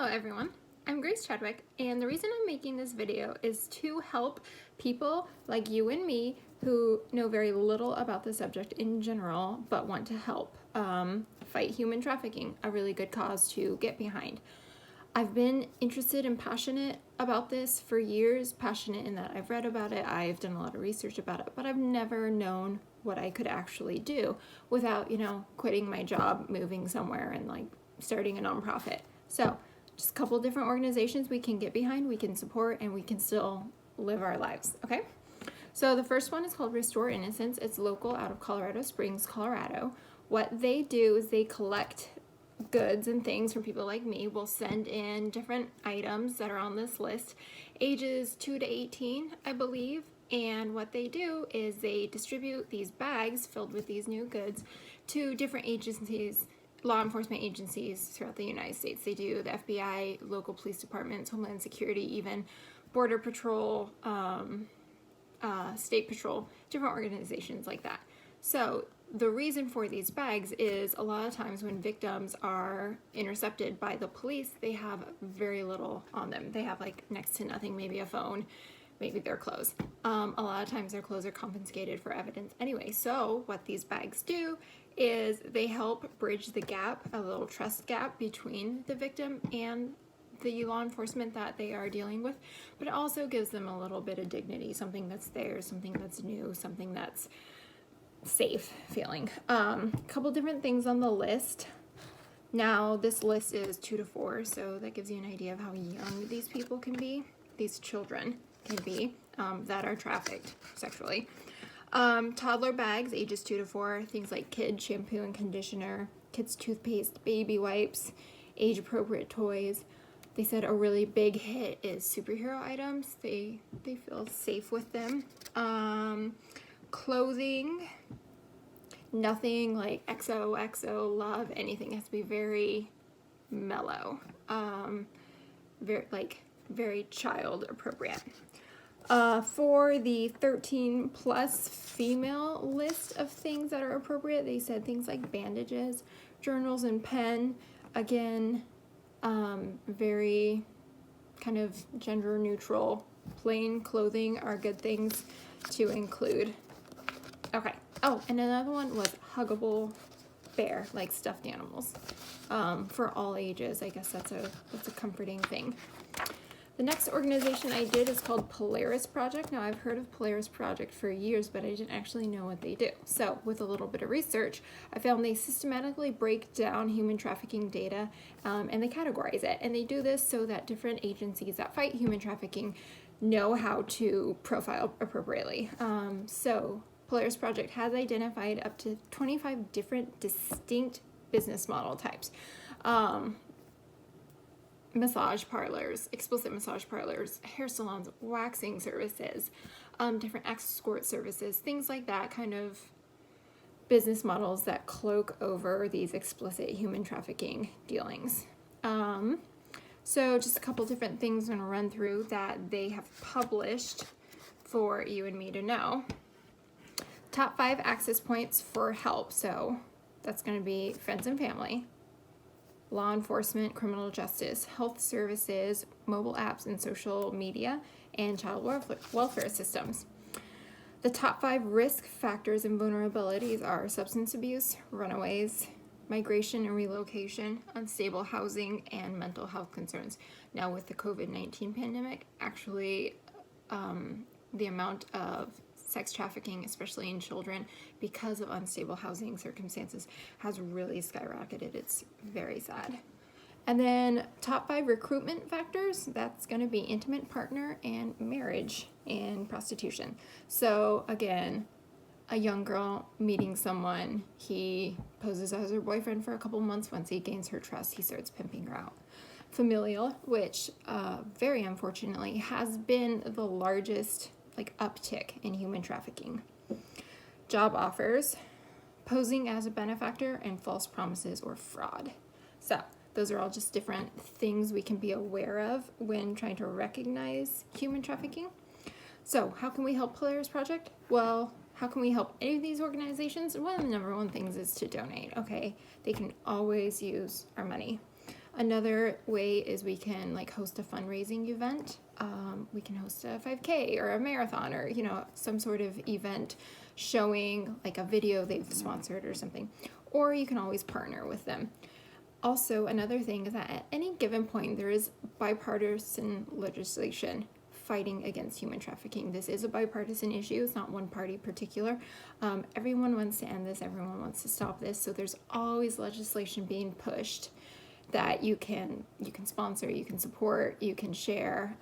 Hello everyone, I'm Grace Chadwick, and the reason I'm making this video is to help people like you and me who know very little about the subject in general but want to help fight human trafficking, a really good cause to get behind. I've been interested and passionate about this for years, passionate in that I've read about it, I've done a lot of research about it, but I've never known what I could actually do without, quitting my job, moving somewhere, and starting a nonprofit. So just a couple different organizations we can get behind, we can support, and we can still live our lives, okay? So the first one is called Restore Innocence. It's local out of Colorado Springs, Colorado. What they do is they collect goods and things from people like me. We'll send in different items that are on this list, ages 2 to 18, I believe. And what they do is they distribute these bags filled with these new goods to different agencies, law enforcement agencies throughout the United States. They do the FBI, local police departments, Homeland Security, even Border Patrol, State Patrol, different organizations like that. So the reason for these bags is a lot of times when victims are intercepted by the police, they have very little on them. They have next to nothing, maybe a phone, maybe their clothes. A lot of times their clothes are confiscated for evidence anyway. So what these bags do is they help bridge the gap, a little trust gap between the victim and the law enforcement that they are dealing with, but it also gives them a little bit of dignity, something that's theirs, something that's new, something that's safe feeling. Couple different things on the list. Now this list is 2 to 4, so that gives you an idea of how young these people can be, these children can be, that are trafficked sexually. Toddler bags, ages 2 to 4, things like kid shampoo and conditioner, kids toothpaste, baby wipes, age appropriate toys. They said a really big hit is superhero items. They feel safe with them. Clothing, nothing like XOXO, love, anything. It has to be very mellow, very child appropriate. For the 13 plus female list of things that are appropriate, they said things like bandages, journals, and pen. Again, very kind of gender neutral. Plain clothing are good things to include. Okay. Oh, and another one was huggable bear, like stuffed animals, for all ages. I guess that's a comforting thing. The next organization I did is called Polaris Project. Now, I've heard of Polaris Project for years, but I didn't actually know what they do. So with a little bit of research, I found they systematically break down human trafficking data, and they categorize it. And they do this so that different agencies that fight human trafficking know how to profile appropriately. So Polaris Project has identified up to 25 different distinct business model types. Massage parlors, explicit massage parlors, hair salons, waxing services, different escort services, things like that, kind of business models that cloak over these explicit human trafficking dealings. So just a couple different things I'm going to run through that they have published for you and me to know. Top 5 access points for help. So that's going to be friends and family, law enforcement, criminal justice, health services, mobile apps and social media, and child welfare systems. The top 5 risk factors and vulnerabilities are substance abuse, runaways, migration and relocation, unstable housing, and mental health concerns. Now with the COVID-19 pandemic, actually the amount of sex trafficking, especially in children, because of unstable housing circumstances, has really skyrocketed. It's very sad. And then top 5 recruitment factors, that's going to be intimate partner and marriage and prostitution. So again, a young girl meeting someone, he poses as her boyfriend for a couple months. Once he gains her trust, he starts pimping her out. Familial, which very unfortunately has been the largest uptick in human trafficking. Job offers, posing as a benefactor, and false promises or fraud. So those are all just different things we can be aware of when trying to recognize human trafficking. So how can we help Polaris Project? Well, how can we help any of these organizations? One of the number one things is to donate, okay? They can always use our money. Another way is we can like host a fundraising event. We can host a 5K or a marathon or, you know, some sort of event showing like a video they've sponsored or something. Or you can always partner with them. Also, another thing is that at any given point, there is bipartisan legislation fighting against human trafficking. This is a bipartisan issue. It's not one party particular. Everyone wants to end this. Everyone wants to stop this. So there's always legislation being pushed that you can sponsor, you can support, you can share,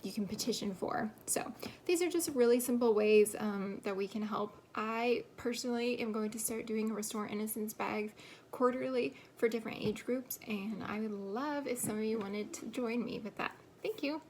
you can petition for. So these are just really simple ways that we can help. I personally am going to start doing a Restore Innocence bag quarterly for different age groups, and I would love if some of you wanted to join me with that. Thank you.